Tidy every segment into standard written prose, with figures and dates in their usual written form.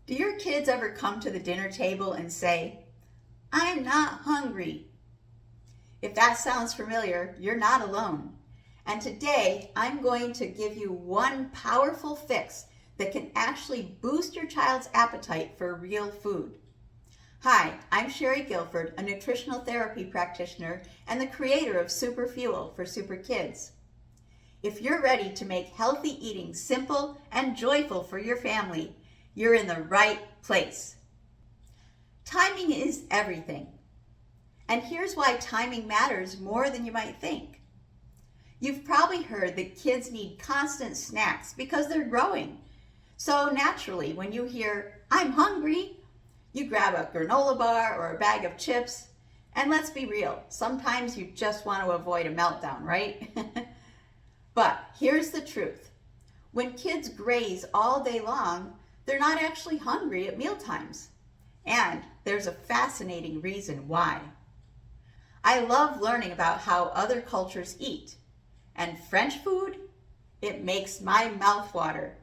Do your kids ever come to the dinner table and say, "I'm not hungry"? If that sounds familiar, you're not alone. And today, I'm going to give you one powerful fix that can actually boost your child's appetite for real food. Hi, I'm Sherry Guilford, a nutritional therapy practitioner and the creator of Super Fuel for Super Kids. If you're ready to make healthy eating simple and joyful for your family, you're in the right place. Timing is everything. And here's why timing matters more than you might think. You've probably heard that kids need constant snacks because they're growing. So naturally, when you hear, "I'm hungry," you grab a granola bar or a bag of chips. And let's be real, sometimes you just want to avoid a meltdown, right? But here's the truth. When kids graze all day long, they're not actually hungry at mealtimes. And there's a fascinating reason why. I love learning about how other cultures eat. And French food, it makes my mouth water.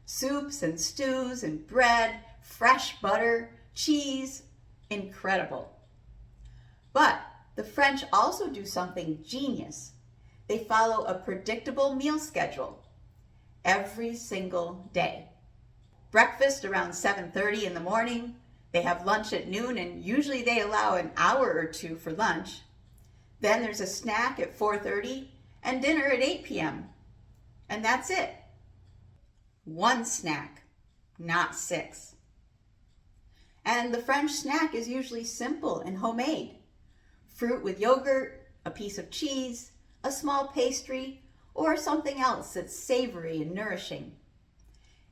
Soups and stews and bread, fresh butter, cheese, incredible. But the French also do something genius. They follow a predictable meal schedule every single day. Breakfast around 7:30 in the morning. They have lunch at noon, and usually they allow an hour or two for lunch. Then there's a snack at 4:30 and dinner at 8 p.m. And that's it. One snack, not 6. And the French snack is usually simple and homemade. Fruit with yogurt, a piece of cheese, a small pastry, or something else that's savory and nourishing.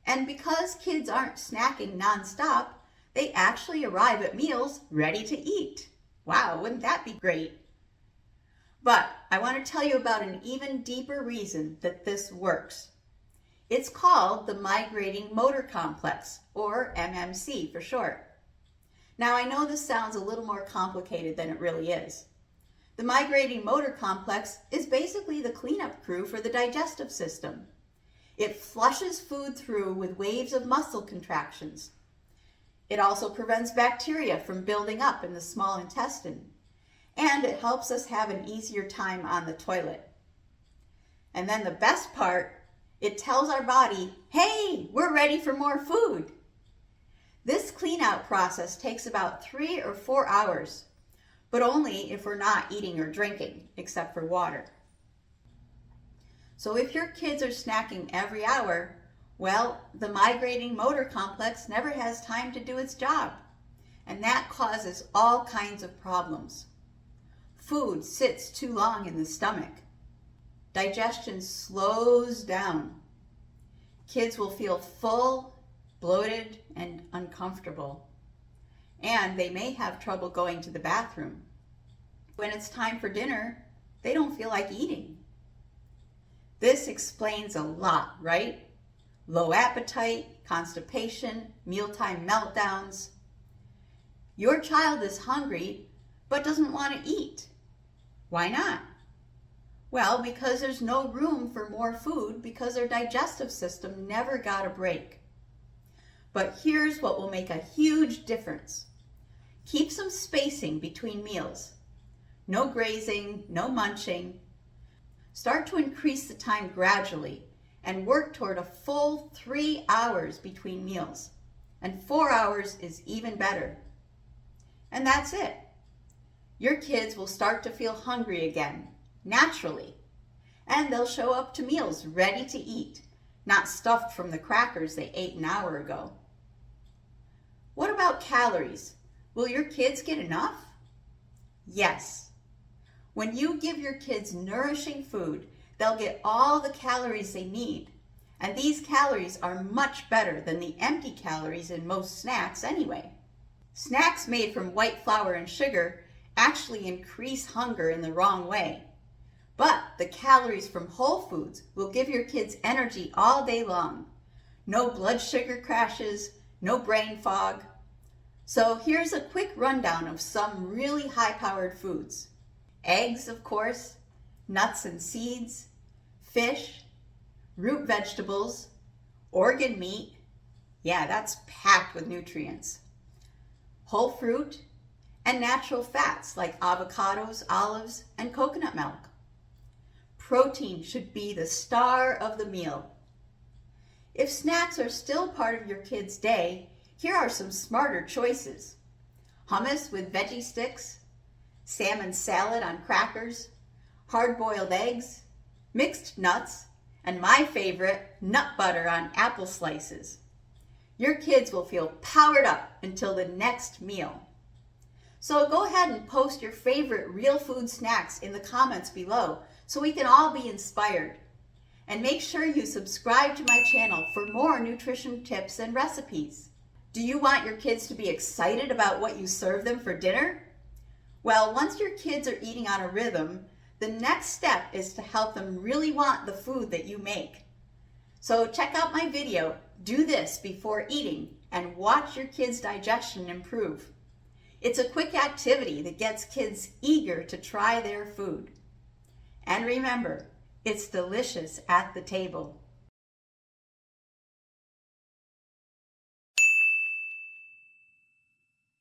And because kids aren't snacking nonstop, they actually arrive at meals ready to eat. Wow, wouldn't that be great? But I want to tell you about an even deeper reason that this works. It's called the migrating motor complex, or MMC for short. Now I know this sounds a little more complicated than it really is. The migrating motor complex is basically the cleanup crew for the digestive system. It flushes food through with waves of muscle contractions. It also prevents bacteria from building up in the small intestine. And it helps us have an easier time on the toilet. And then the best part, it tells our body, "Hey, we're ready for more food." This clean out process takes about 3 or 4 hours, but only if we're not eating or drinking, except for water. So if your kids are snacking every hour, well, the migrating motor complex never has time to do its job. And that causes all kinds of problems. Food sits too long in the stomach. Digestion slows down. Kids will feel full, bloated, and uncomfortable. And they may have trouble going to the bathroom. When it's time for dinner, they don't feel like eating. This explains a lot, right? Low appetite, constipation, mealtime meltdowns. Your child is hungry but doesn't want to eat. Why not? Well, because there's no room for more food because their digestive system never got a break. But here's what will make a huge difference. Keep some spacing between meals. No grazing, no munching. Start to increase the time gradually and work toward a full 3 hours between meals. And 4 hours is even better. And that's it. Your kids will start to feel hungry again, naturally. And they'll show up to meals ready to eat, not stuffed from the crackers they ate an hour ago. What about calories? Will your kids get enough? Yes. When you give your kids nourishing food, they'll get all the calories they need. And these calories are much better than the empty calories in most snacks anyway. Snacks made from white flour and sugar actually increase hunger in the wrong way. But the calories from whole foods will give your kids energy all day long. No blood sugar crashes, no brain fog. So here's a quick rundown of some really high-powered foods. Eggs, of course, nuts and seeds, fish, root vegetables, organ meat, Yeah, that's packed with nutrients. Whole fruit and natural fats like avocados, olives, and coconut milk. Protein should be the star of the meal. If snacks are still part of your kid's day, here are some smarter choices. Hummus with veggie sticks, salmon salad on crackers, hard-boiled eggs, mixed nuts, and my favorite, nut butter on apple slices. Your kids will feel powered up until the next meal. So go ahead and post your favorite real food snacks in the comments below so we can all be inspired. And make sure you subscribe to my channel for more nutrition tips and recipes. Do you want your kids to be excited about what you serve them for dinner? Well, once your kids are eating on a rhythm, the next step is to help them really want the food that you make. So check out my video, Do This Before Eating, and watch your kids' digestion improve. It's a quick activity that gets kids eager to try their food. And remember, it's delicious at the table.